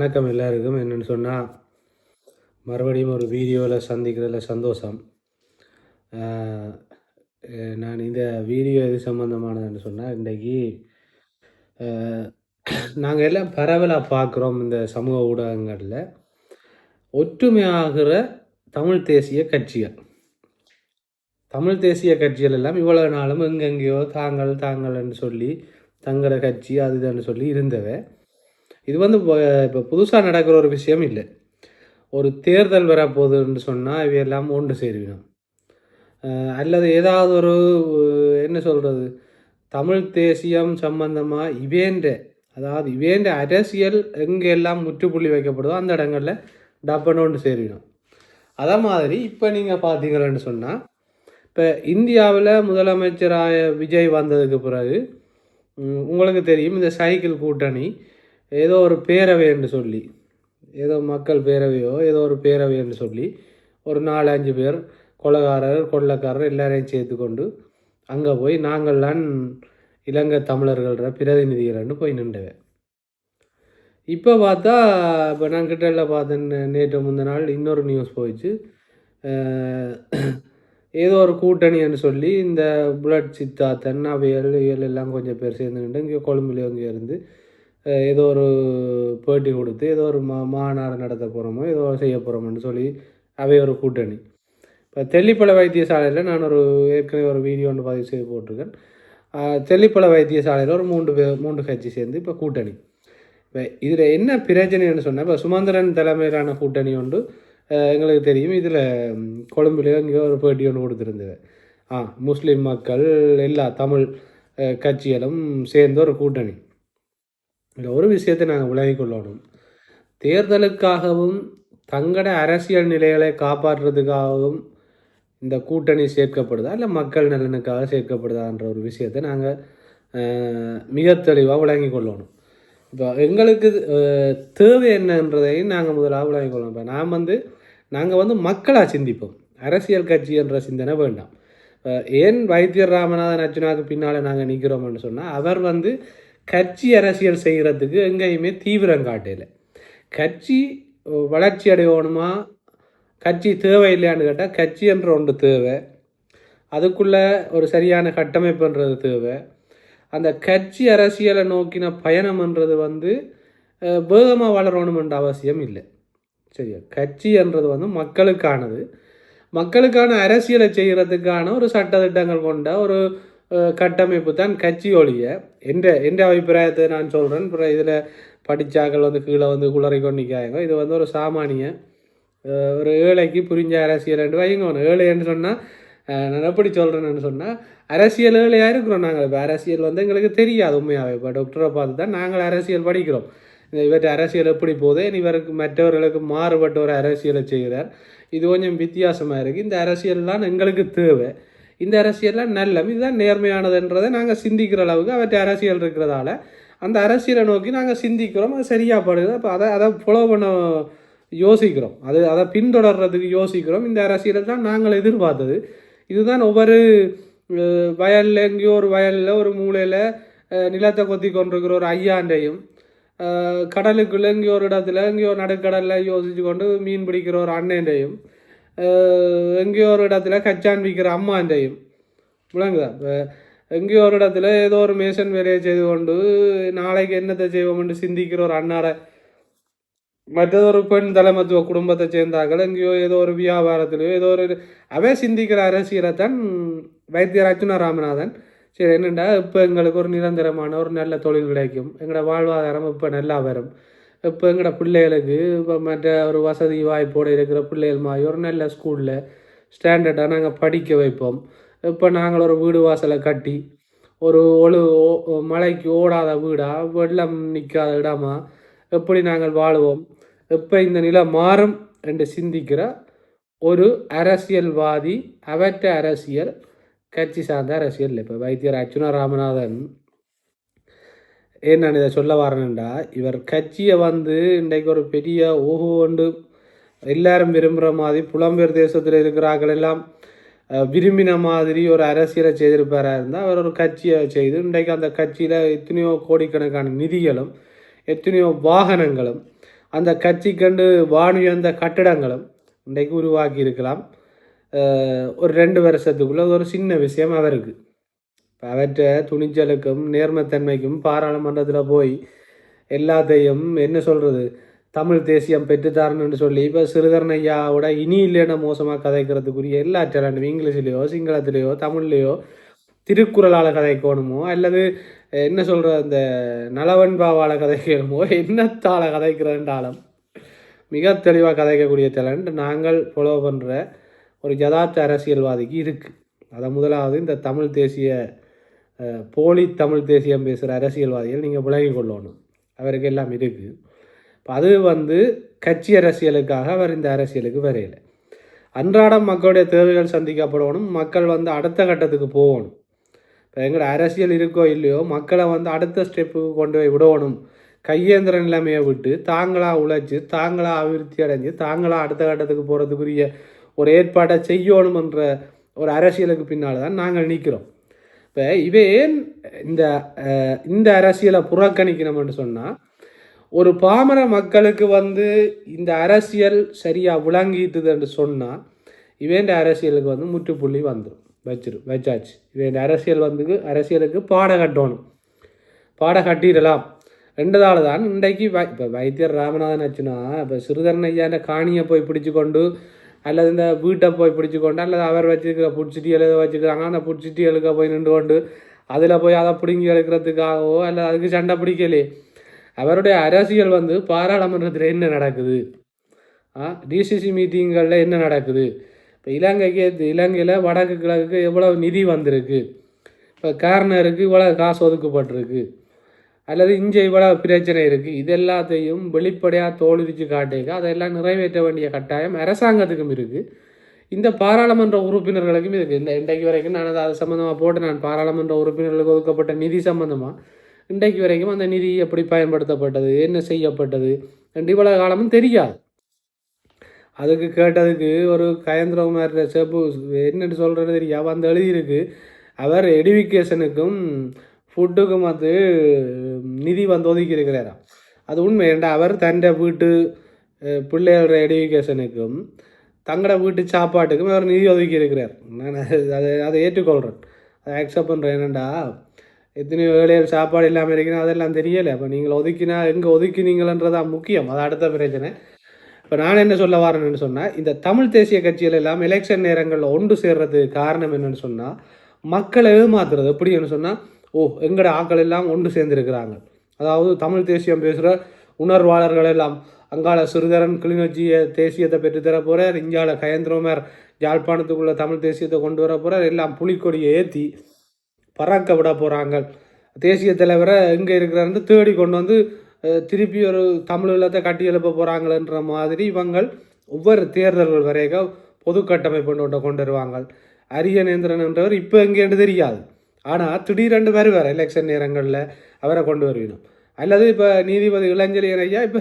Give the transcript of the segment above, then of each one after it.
வணக்கம் எல்லாருக்கும். என்னென்னு சொன்னால், மறுபடியும் ஒரு வீடியோவில் சந்திக்கிறதுல சந்தோஷம். நான் இந்த வீடியோ எது சம்மந்தமானதுன்னு சொன்னால், இன்றைக்கி நாங்கள் எல்லாம் பரவலாக பார்க்குறோம் இந்த சமூக ஊடகங்களில் ஒற்றுமையாகிற தமிழ் தேசிய கட்சிகள். தமிழ் தேசிய கட்சிகள் எல்லாம் இவ்வளோ நாளும் எங்கெங்கேயோ தாங்கள்னு சொல்லி தங்களோட கட்சி அதுதான்னு சொல்லி இருந்தவை. இது இப்போ புதுசாக நடக்கிற ஒரு விஷயம் இல்லை. ஒரு தேர்தல் வரப்போகுதுன்னு சொன்னால் இவையெல்லாம் ஒன்று சேருவினோம். அல்லது ஏதாவது ஒரு என்ன சொல்கிறது, தமிழ் தேசியம் சம்பந்தமாக இவேண்ட அரசியல் எங்கெல்லாம் முற்றுப்புள்ளி வைக்கப்படுதோ அந்த இடங்களில் டப்பன்னு ஒன்று சேருவினோம். அதே மாதிரி இப்போ நீங்கள் பார்த்தீங்கன்னு சொன்னால், இப்போ இந்தியாவில் முதலமைச்சராக விஜய் வந்ததுக்கு பிறகு உங்களுக்கு தெரியும், இந்த சைக்கிள் கூட்டணி ஏதோ ஒரு பேரவை என்று சொல்லி, ஏதோ மக்கள் பேரவையோ ஏதோ ஒரு பேரவை என்று சொல்லி ஒரு 4-5 பேர் கொள்ளைக்காரர் எல்லாரையும் சேர்த்து கொண்டு அங்கே போய் நாங்கள்லாம் இலங்கை தமிழர்கள பிரதிநிதிகள்னு போய் நின்றுவேன். இப்போ பார்த்தா, இப்போ நான் கிட்டல பார்த்தேன் நேற்று முந்தின நாள் இன்னொரு நியூஸ் போயிடுச்சு. ஏதோ ஒரு கூட்டணின்னு சொல்லி இந்த புல்லட் சித்தார்த்தன் அவையல் எல்லாம் கொஞ்சம் பேர் சேர்ந்துக்கிட்டு இங்கே கொழும்புலேயே இங்கே இருந்து ஏதோ ஒரு பேட்டி கொடுத்து ஏதோ ஒரு மாநாடு நடத்த போகிறோமோ ஏதோ செய்ய போகிறோம்னு சொல்லி அவை ஒரு கூட்டணி. இப்போ தெல்லிப்பளை வைத்தியசாலையில் நான் ஏற்கனவே ஒரு வீடியோ ஒன்று பதிவு செய்து போட்டிருக்கேன். தெல்லிப்பளை வைத்தியசாலையில் ஒரு 3 கட்சி சேர்ந்து இப்போ கூட்டணி. இப்போ இதில் என்ன பிரச்சனைன்னு சொன்னால், இப்போ சுமந்திரன் தலைமையிலான கூட்டணி ஒன்று எங்களுக்கு தெரியும். இதில் கொழும்புலேயோ இங்கேயோ ஒரு பேட்டி ஒன்று கொடுத்துருந்தது. முஸ்லீம் மக்கள் எல்லா தமிழ் கட்சிகளும் சேர்ந்து ஒரு கூட்டணி. இந்த ஒரு விஷயத்தை நாங்கள் விளங்கிக் கொள்ளணும். தேர்தலுக்காகவும் தங்களோட அரசியல் நிலைகளை காப்பாற்றுறதுக்காகவும் இந்த கூட்டணி சேர்க்கப்படுதா இல்லை மக்கள் நலனுக்காக சேர்க்கப்படுதான்ற ஒரு விஷயத்தை நாங்கள் மிக தெளிவாக விளங்கி கொள்ளணும். இப்போ எங்களுக்கு தேவை என்னன்றதையும் நாங்கள் முதலாக விளங்கி கொள்ளணும். இப்போ நாங்கள் மக்களாக சிந்திப்போம், அரசியல் கட்சி என்ற சிந்தனை வேண்டாம். ஏன் வைத்தியர் ராமநாதன் அர்ச்சுனாவுக்கு பின்னால் நாங்கள் நிற்கிறோம்னு சொன்னால், அவர் கட்சி அரசியல் செய்கிறதுக்கு எங்கேயுமே தீவிரம் காட்டையில். கட்சி வளர்ச்சி அடையணுமா, கட்சி தேவை இல்லையான்னு கேட்டால் கட்சி என்ற ஒன்று தேவை, அதுக்குள்ளே ஒரு சரியான கட்டமைப்புன்றது தேவை. அந்த கட்சி அரசியலை நோக்கின பயணம்ன்றது வேகமாக வளரணுமென்ற அவசியம் இல்லை. சரியா? கட்சி என்றது மக்களுக்கானது. மக்களுக்கான அரசியலை செய்கிறதுக்கான ஒரு சட்டத்திட்டங்கள் கொண்ட ஒரு கட்டமைப்பு தான் கட்சி ஒழிய, எந்த அபிப்பிராயத்தை நான் சொல்கிறேன். அப்புறம் இதில் படித்தாக்கள் கீழே குளறி கொண்டிக்காங்க. இது ஒரு சாமானிய ஒரு ஏழைக்கு புரிஞ்ச அரசியல் என்று வைங்க. ஏழைன்னு சொன்னால் நான் எப்படி சொல்கிறேன்னு சொன்னால், அரசியல் ஏழையாக இருக்கிறோம் நாங்கள். இப்போ அரசியல் எங்களுக்கு தெரியாது உண்மையாகவே. இப்போ டாக்டரை பார்த்து தான் நாங்கள் அரசியல் படிக்கிறோம். இவற்றை அரசியல் எப்படி போதே இவருக்கு மற்றவர்களுக்கு மாறுபட்ட ஒரு அரசியலை செய்கிறார். இது கொஞ்சம் வித்தியாசமாக இருக்குது. இந்த அரசியல்லாம் எங்களுக்கு தேவை. இந்த அரசியல்லாம் இதுதான் நேர்மையானதுன்றதை நாங்கள் சிந்திக்கிற அளவுக்கு அவற்றை அரசியல் இருக்கிறதால அந்த அரசியலை நோக்கி நாங்கள் சிந்திக்கிறோம். அது சரியாக படுது. அப்போ அதை ஃபாலோ பண்ண யோசிக்கிறோம், அதை பின்தொடர்றதுக்கு யோசிக்கிறோம். இந்த அரசியலை தான் நாங்கள் எதிர்பார்த்தது. இதுதான் ஒவ்வொரு வயலில் எங்கேயோ ஒரு வயலில் ஒரு மூலையில் நிலத்தை கொத்தி கொண்டிருக்கிற ஒரு ஐயாண்டையும், கடலுக்குள்ளே எங்கேயோ ஒரு இடத்துல எங்கேயோ நடுக்கடலில் யோசித்து கொண்டு மீன் பிடிக்கிற ஒரு அண்ணன்டையும், எங்கேயோ ஒரு இடத்துல கச்சான் விற்கிற அம்மாண்டையும் விளங்குதா. இப்போ எங்கேயோ ஒரு இடத்துல ஏதோ ஒரு மேசன் வேலையை செய்து கொண்டு நாளைக்கு என்னத்தை செய்வோம்னு சிந்திக்கிற ஒரு அண்ணாரை, மற்றொரு பெண் தலைமத்துவ குடும்பத்தை சேர்ந்தார்கள் எங்கேயோ ஏதோ ஒரு வியாபாரத்திலையோ ஏதோ ஒரு சிந்திக்கிற அரசியலை தான் வைத்தியர் அர்ச்சுனா ராமநாதன். சரி, என்னென்னா இப்போ எங்களுக்கு ஒரு நிரந்தரமான ஒரு நல்ல தொழில் கிடைக்கும், எங்களோட வாழ்வாதாரம் இப்போ நல்லா வரும், இப்போ எங்களோட பிள்ளைகளுக்கு இப்போ மற்ற ஒரு வசதி வாய்ப்போடு இருக்கிற பிள்ளைகள் மாதிரி ஒரு நல்ல ஸ்கூலில் ஸ்டாண்டர்டாக நாங்கள் படிக்க வைப்போம். இப்போ நாங்கள் ஒரு வீடு வாசலை கட்டி ஒரு மழைக்கு ஓடாத வீடாக, வெள்ளம் நிற்காத இடமா எப்படி நாங்கள் வாழுவோம், எப்போ இந்த நிலை மாறும் என்று சிந்திக்கிற ஒரு அரசியல்வாதி. அவற்ற அரசியல் கட்சி சார்ந்த அரசியல் இல்லை. இப்போ வைத்தியர் அர்ச்சுனா ராமநாதன் ஏன் நான் இதை சொல்ல வரேன்டா, இவர் கட்சியை இன்றைக்கு ஒரு பெரிய கொண்டு எல்லாரும் விரும்புகிற மாதிரி புலம்பெயர் தேசத்தில் இருக்கிறார்கள் எல்லாம் விரும்பின மாதிரி ஒரு அரசியலை செய்திருப்பாராக இருந்தால், அவர் ஒரு கட்சியை செய்து இன்றைக்கு அந்த கட்சியில் எத்தனையோ கோடிக்கணக்கான நிதிகளும் எத்தனையோ வாகனங்களும் அந்த கட்சிக்கண்டு வானுயர்ந்த கட்டிடங்களும் இன்றைக்கு உருவாக்கி இருக்கலாம். ஒரு 2 வருஷத்துக்குள்ளே ஒரு சின்ன விஷயம் அவருக்கு. இப்போ அவற்ற துணிச்சலுக்கும் நேர்மைத்தன்மைக்கும் பாராளுமன்றத்தில் போய் எல்லாத்தையும் என்ன சொல்கிறது தமிழ் தேசியம் பெற்றுத்தாரணுன்னு சொல்லி இப்போ சிறுதரன் ஐயாவோட இனி இல்லைன்னா மோசமாக கதைக்கிறதுக்குரிய எல்லா டேலண்டும் இங்கிலீஷ்லேயோ சிங்களத்திலேயோ தமிழ்லேயோ திருக்குறளால் கதைக்கணுமோ அல்லது என்ன சொல்கிற அந்த நலவன்பாவால் கதைக்கணுமோ என்னத்தால் கதைக்கிறன்றாலும் மிக தெளிவாக கதைக்கக்கூடிய டேலண்ட் நாங்கள் ஃபாலோ பண்ணுற ஒரு யதார்த்த அரசியல்வாதிக்கு இருக்குது. அதை முதலாவது இந்த தமிழ் தேசிய போலி தமிழ் தேசியம் பேசுகிற அரசியல்வாதிகள் நீங்கள் விலகி கொள்ளணும். அவருக்கு எல்லாம் இருக்குது. இப்போ அது கட்சி அரசியலுக்காக அவர் இந்த அரசியலுக்கு வரையலை. அன்றாடம் மக்களுடைய தேவைகள் சந்திக்கப்படணும். மக்கள் அடுத்த கட்டத்துக்கு போகணும். இப்போ எங்களோட அரசியல் இருக்கோ இல்லையோ மக்களை அடுத்த ஸ்டெப்புக்கு கொண்டு போய் விடணும். கையேந்திர நிலைமையை விட்டு தாங்களாக உழைச்சி தாங்களாக அபிவிருத்தி அடைஞ்சு தாங்களாக அடுத்த கட்டத்துக்கு போகிறதுக்குரிய ஒரு ஏற்பாட்டை செய்யணுமென்ற ஒரு அரசியலுக்கு பின்னால் தான் நாங்கள் நிற்கிறோம். இப்போ ஏன் இந்த அரசியலை புறக்கணிக்கணும்னு சொன்னால் ஒரு பாமர மக்களுக்கு இந்த அரசியல் சரியாக விளங்கிட்டுதுன்னு சொன்னால் இவேண்ட அரசியலுக்கு முற்றுப்புள்ளி வந்துடும் வச்சாச்சு. இவேண்ட அரசியலுக்கு பாட கட்டணும். பாட கட்டிடலாம். 2 தான் இன்றைக்கு இப்போ வைத்தியர் ராமநாதன் ஆச்சுன்னா இப்போ சிறுதரன் ஐயாண்ட காணியை போய் பிடிச்சி கொண்டு அல்லது இந்த வீட்டை போய் பிடிச்சி கொண்டு அல்லது அவர் வச்சுருக்கிற புட்சிட்டிகள் எதை வச்சுக்கிறாங்க அந்த புட்சிட்டிகளுக்கு போய் நின்று கொண்டு அதில் போய் அதை பிடுங்கி எடுக்கிறதுக்காகவோ அல்லது அதுக்கு சண்டை பிடிக்கலையே. அவருடைய அரசியல் பாராளுமன்றத்தில் என்ன நடக்குது, டிசிசி மீட்டிங்களில் என்ன நடக்குது, இப்போ இலங்கையில் வடக்கு கிழக்கு எவ்வளோ நிதி வந்திருக்கு, இப்போ கார்னருக்கு இவ்வளோ காசு ஒதுக்கப்பட்டிருக்கு அல்லது இங்கே இவ்வளோ பிரச்சனை இருக்குது, இது எல்லாத்தையும் வெளிப்படையாக தோலுரிச்சு காட்டேங்க அதெல்லாம் நிறைவேற்ற வேண்டிய கட்டாயம் அரசாங்கத்துக்கும் இருக்குது. இந்த பாராளுமன்ற உறுப்பினர்களுக்கும் இருக்குது. இன்றைக்கு வரைக்கும் நான் அது சம்மந்தமாக போட்டு நான் பாராளுமன்ற உறுப்பினர்களுக்கு ஒதுக்கப்பட்ட நிதி சம்மந்தமாக இன்றைக்கு வரைக்கும் அந்த நிதி எப்படி பயன்படுத்தப்பட்டது என்ன செய்யப்பட்டது ரெண்டு இவ்வளோ காலமும் தெரியாது. அதுக்கு கேட்டதுக்கு ஒரு கயந்திரகுமார் செப்பு என்னென்னு சொல்கிறது தெரியாது எழுதியிருக்கு. அவர் எடுவிகேஷனுக்கும் ஃபுட்டுக்கும் நிதி ஒதுக்கி இருக்கிறாராம். அது உண்மை. ஏண்டா அவர் தன்னை வீட்டு பிள்ளைகளோட எடுவிகேஷனுக்கும் தங்களோட வீட்டு சாப்பாட்டுக்கும் அவர் நிதி ஒதுக்கி இருக்கிறார். நான் அதை ஏற்றுக்கொள்கிறேன், அதை அக்செப்ட் பண்ணுறேன். என்னென்னா எத்தனையோ ஏழைகள் சாப்பாடு இல்லாமல் இருக்கிறேன் அதெல்லாம் தெரியலை. அப்போ நீங்கள் ஒதுக்கினா எங்கே ஒதுக்கினீங்களன்றதான் முக்கியம், அது அடுத்த பிரச்சனை. இப்போ நான் என்ன சொல்ல வரேன்னு சொன்னால் இந்த தமிழ் தேசிய கட்சிகள் எல்லாம் எலெக்ஷன் நேரங்களில் ஒன்று சேர்றதுக்கு காரணம் என்னென்னு சொன்னால் மக்களை ஏமாத்துறது. எப்படின்னு சொன்னால் எங்களோட ஆக்கள் எல்லாம் ஒன்று சேர்ந்துருக்கிறாங்க. அதாவது தமிழ் தேசியம் பேசுகிற உணர்வாளர்கள் எல்லாம் அங்காள சிறுதரன் கிளிநொச்சிய தேசியத்தை பெற்றுத்தர போகிறார், இங்கால கயந்திரமார் யாழ்ப்பாணத்துக்குள்ளே தமிழ் தேசியத்தை கொண்டு வர போகிறார், எல்லாம் புலிக்கொடியை ஏற்றி பறக்க விட போகிறாங்க. தேசிய தலைவரை எங்கே இருக்கிறாருன்னு தேடி கொண்டு திருப்பி ஒரு தமிழ் இல்லத்தை கட்டி எழுப்ப போகிறாங்களன்ற மாதிரி இவங்கள் ஒவ்வொரு தேர்தல்கள் வரைக்கும் பொது கட்டமைப்பு கொண்டு வருவாங்க. அரியநேந்திரன் என்றவர் இப்போ எங்கேன்னு தெரியாது, ஆனால் திடீரென்று வருவார் எலெக்ஷன் நேரங்களில் அவரை கொண்டு வருவினோம். அல்லது இப்போ நீதிபதி இளஞ்செழியன் ஐயா இப்போ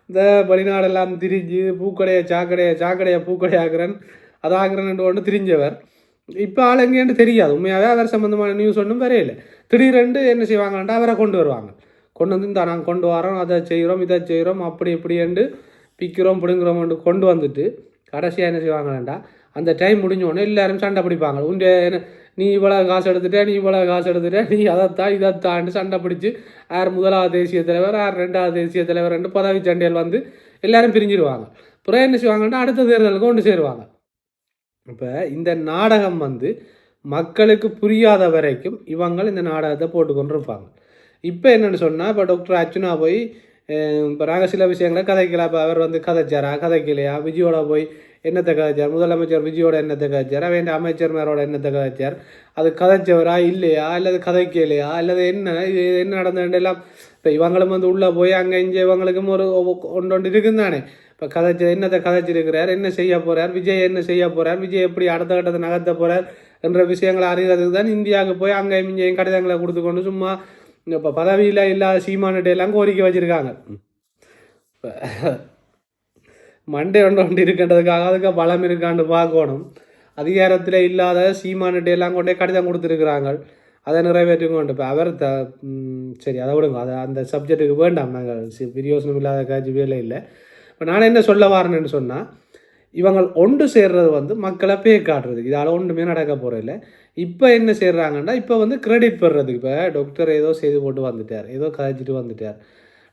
இந்த வெளிநாடெல்லாம் திரிஞ்சு சாக்கடையை பூக்கடையாகிறன் அதாகிறன் ஒன்று திரிஞ்சவர். இப்போ ஆள் எங்கேன்னு தெரியாது, உண்மையாகவே அவர் சம்மந்தமான நியூஸ் ஒன்றும் வரையில்லை. திடீரென்று என்ன செய்வாங்கன்ட்டு அவரை கொண்டு வருவாங்க. கொண்டு இந்த நாங்கள் கொண்டு வரோம் அதை செய்கிறோம் இதை செய்கிறோம் அப்படி இப்படின்ட்டு பிக்கிறோம் பிடுங்குறோம்ட்டு கொண்டு வந்துட்டு கடைசியாக என்ன செய்வாங்களாண்டா அந்த டைம் முடிஞ்சோடனே எல்லோரும் சண்டை பிடிப்பாங்க. நீ இவ்வளோ காசு எடுத்துட்ட நீ இவ்வளோ காசு எடுத்துட்ட நீ அதைத்தான் இதைத்தான்ட்டு சண்டை பிடிச்சி யார் முதலாவது தேசிய தலைவர் யார் 2வது தேசிய தலைவர் பதவி சண்டையில் எல்லோரும் பிரிஞ்சிடுவாங்க. அப்புறம் என்ன செய்வாங்கன்னா அடுத்த தேர்தலுக்கு கொண்டு சேருவாங்க. இப்போ இந்த நாடகம் மக்களுக்கு புரியாத வரைக்கும் இவங்கள் இந்த நாடகத்தை போட்டுக்கொண்டு இருப்பாங்க. இப்போ என்னென்னு சொன்னால் இப்போ டாக்டர் அர்ச்சுனா போய் இப்போ நாங்கள் சில விஷயங்களை கதைக்கலாம். இப்போ அவர் கதைச்சாரா கதைக்கலையா, விஜயோட போய் என்னத்தை கதைச்சார், முதலமைச்சர் விஜயோட என்னத்தை கதைச்சார், அவன் அமைச்சர்மாரோட என்னத்தை கதைச்சார், அது கதைச்சவரா இல்லையா அல்லது கதைக்கலையா அல்லது என்ன நடந்தது எல்லாம் இப்போ இவங்களும் உள்ளே போய் அங்கே இங்கே இவங்களுக்கும் ஒரு ஒன்று இருக்குன்னு தானே. இப்போ என்னத்தை கதைச்சிருக்கிறார், என்ன செய்ய போகிறார், விஜய் என்ன செய்ய போகிறார், விஜய் எப்படி அடுத்த கட்டத்தை நகர்த்த போகிறார் என்ற விஷயங்களை அறிகிறதுக்கு தான் இந்தியாவுக்கு போய் அங்கே இங்கேயும் கடிதங்களை கொடுத்துக்கொண்டு சும்மா இப்போ பதவியில் இல்லாத சீமானிட்ட எல்லாம் கோரிக்கை வச்சுருக்காங்க. மண்டே ஒன்று இருக்கின்றதுக்காக அதுக்கு பலம் இருக்கான்னு பார்க்கணும். அதிகாரத்தில் இல்லாத சீமானிட்ட எல்லாம் கொண்டே கடிதம் கொடுத்துருக்குறாங்க. அதை நிறைவேற்றுங்க கொண்டு இப்போ அவர் சரி அதை விடுங்க, அதை அந்த சப்ஜெக்ட்டுக்கு வேண்டாம், நாங்கள் பிரியோசனம் இல்லாத காட்சி வேலை இல்லை. இப்போ நான் என்ன சொல்ல வரேன்னு சொன்னால், இவங்க ஒன்று சேர்றது வந்து மக்களை காட்டுறது, இதால் ஒன்றுமே நடக்க போகிறதில்ல. இப்போ என்ன செய்கிறாங்கன்னா, இப்போ வந்து கிரெடிட் பெறுறதுக்கு, இப்போ டாக்டர் ஏதோ செய்து போட்டு வந்துட்டார், ஏதோ கதைச்சிட்டு வந்துட்டார்,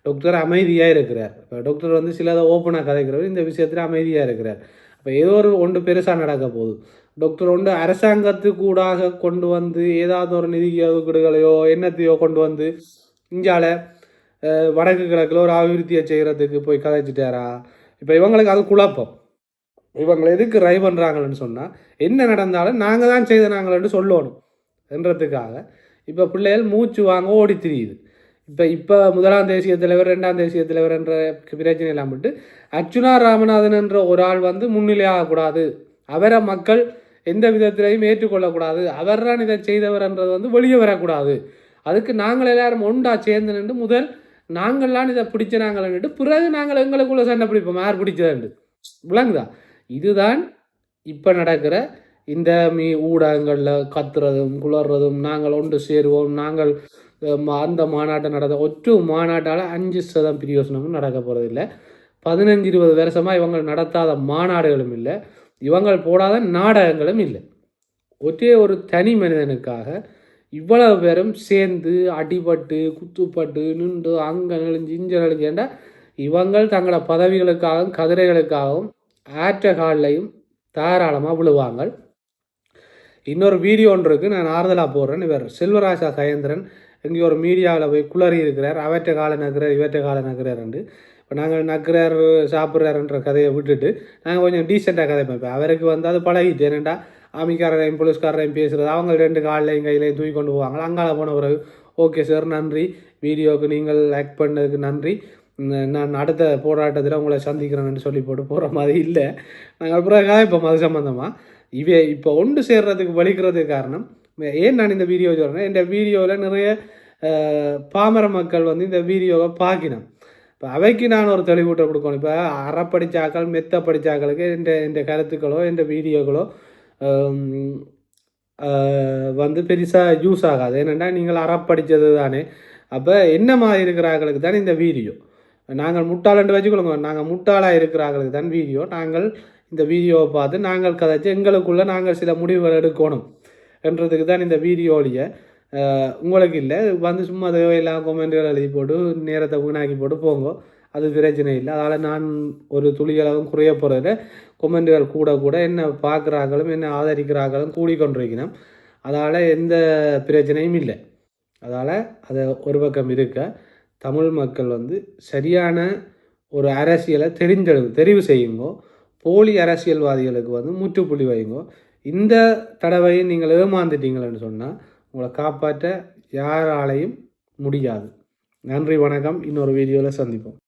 டாக்டர் அமைதியாக இருக்கிறார். இப்போ டாக்டர் வந்து சிலதை ஓப்பனாக கதைக்கிறவர், இந்த விஷயத்தில் அமைதியாக இருக்கிறார். அப்போ ஏதோ ஒன்று பெருசாக நடக்க போகுது. டாக்டர் ஒன்று அரசாங்கத்துக்கூடாக கொண்டு வந்து ஏதாவது ஒரு நிதி ஒதுக்கீடுகளையோ என்னத்தையோ கொண்டு வந்து இங்கால வடக்கு கிழக்கில் ஒரு அபிவிருத்தியை செய்கிறதுக்கு போய் கதைச்சிட்டாரா? இப்போ இவங்களுக்கு அது குழப்பம். இவங்களை எதுக்கு ரை பண்ணுறாங்கன்னு சொன்னால், என்ன நடந்தாலும் நாங்கள் தான் செய்தனாங்களேன்னு சொல்லணும் என்றதுக்காக இப்போ பிள்ளைகள் மூச்சு வாங்க ஓடி திரியுது. இப்போ முதலாம் தேசிய தலைவர், 2ஆம் தேசிய தலைவர் என்ற பிரச்சனை எல்லாம் விட்டு அர்ச்சுனா ராமநாதன் என்ற ஒரு ஆள் வந்து முன்னிலையாகக்கூடாது, அவரை மக்கள் எந்த விதத்திலையும் ஏற்றுக்கொள்ளக்கூடாது, அவர் தான் இதை செய்தவர் என்றது வந்து வெளியே வரக்கூடாது, அதுக்கு நாங்கள் எல்லாரும் ஒன்றா சேர்ந்து நின்று முதல் நாங்கள்லாம் இதை பிடிச்ச நாங்கள்ன்னுட்டு பிறகு நாங்கள் எங்களுக்குள்ள சண்டை பிடிப்போம் யார் பிடிச்சதுண்டு. விளங்குதா? இதுதான் இப்போ நடக்கிற இந்த ஊடகங்களில் கத்துறதும் குளறதும், நாங்கள் ஒன்று சேருவோம், நாங்கள் அந்த மாநாட்டை நடத்த ஒற்று மாநாட்டால் 5% பிரயோசனமும் நடக்க போகிறதில்லை. 15-20 வருஷமாக இவங்க நடத்தாத மாநாடுகளும் இல்லை, இவங்கள் போடாத நாடகங்களும் இல்லை. ஒரே ஒரு தனி மனிதனுக்காக இவ்வளவு பேரும் சேர்ந்து அடிபட்டு குத்துப்பட்டு நின்று அங்கே நெளிஞ்சு இஞ்ச நெளிஞ்சேண்டா இவங்கள் தங்களோட பதவிகளுக்காகவும் கதிரைகளுக்காகவும் ஆற்ற காலையும் தாராளமாக விழுவாங்க. இன்னொரு வீடியோ ஒன்று இருக்குது, நான் ஆறுதலாக போடுறேன். இவர் செல்வராஜா கயேந்திரன் எங்கேயோ ஒரு மீடியாவில் போய் குளறி இருக்கிறார், அவற்றை காலை நக்கிறார் இவற்றை காலை நக்கிறாருண்டு. இப்போ நாங்கள் நக்கிறார் சாப்பிட்றாருன்ற கதையை விட்டுட்டு நாங்கள் கொஞ்சம் டீசெண்டாக கதை பார்ப்பேன். அவருக்கு வந்து அது பழகிட்டு, ஏன்னாண்டா ஆமிக்காரரையும் போலீஸ்காரரையும் பேசுகிறது, அவங்க 2 காலையும் கையிலையும் தூக்கி கொண்டு போவாங்க. அங்கால போன பிறகு ஓகே சார் நன்றி, வீடியோவுக்கு நீங்கள் லைக் பண்ணதுக்கு நன்றி, நான் அடுத்த போராட்டத்தில் உங்களை சந்திக்கிறேன்னு சொல்லி போட்டு போகிற மாதிரி இல்லை. நாங்கள் அப்புறம் இப்போ அது சம்மந்தமாக இப்போ ஒன்று சேர்றதுக்கு வலிக்கிறதுக்கு காரணம் ஏன் நான் இந்த வீடியோ சொல்கிறேன், இந்த வீடியோவில் நிறைய பாமர மக்கள் வந்து இந்த வீடியோவை பார்க்கினோம். இப்போ அவைக்கு நான் ஒரு தெளிவூட்ட கொடுக்கணும். இப்போ அறப்படிச்சாக்கள் மெத்த படித்தாக்களுக்கு இந்த கருத்துக்களோ இந்த வீடியோக்களோ வந்து பெருசாக யூஸ் ஆகாது. ஏன்னா நீங்கள் அறப்படித்தது தானே. அப்போ என்ன மாதிரி இருக்கிறார்களுக்கு தான் இந்த வீடியோ. நாங்கள் முட்டாளன்று வச்சுக்கொள்ளுங்க, நாங்கள் முட்டாளாக இருக்கிறார்களுக்கு தான் வீடியோ. நாங்கள் இந்த வீடியோவை பார்த்து நாங்கள் கதைச்சு எங்களுக்குள்ளே நாங்கள் சில முடிவுகள் எடுக்கணும் என்றதுக்கு தான் இந்த வீடியோடைய. உங்களுக்கு இல்லை வந்து சும்மா எல்லாம் கொமெண்ட்கள் எழுதி போட்டு நேரத்தை வீணாக்கி போட்டு போங்க, அது பிரச்சனை இல்லை. அதனால் நான் ஒரு துளியளவும் குறைய போகிறதில்ல. கொமெண்ட்டுகள் கூட கூட என்ன பார்க்குறாங்களும் என்ன ஆதரிக்கிறாங்களும் கூடிக்கொண்டிருக்கணும். அதனால் எந்த பிரச்சனையும் இல்லை. அதால் அதை ஒரு பக்கம் இருக்க தமிழ் மக்கள் வந்து சரியான ஒரு அரசியலை தெரிவு செய்யுங்கோ. போலி அரசியல்வாதிகளுக்கு வந்து முற்றுப்புள்ளி வைங்கோ. இந்த தடவையும் நீங்கள் ஏமாந்துட்டீங்களன்னு சொன்னால் உங்களை காப்பாற்ற யாராலையும் முடியாது. நன்றி, வணக்கம். இன்னொரு வீடியோவில் சந்திப்போம்.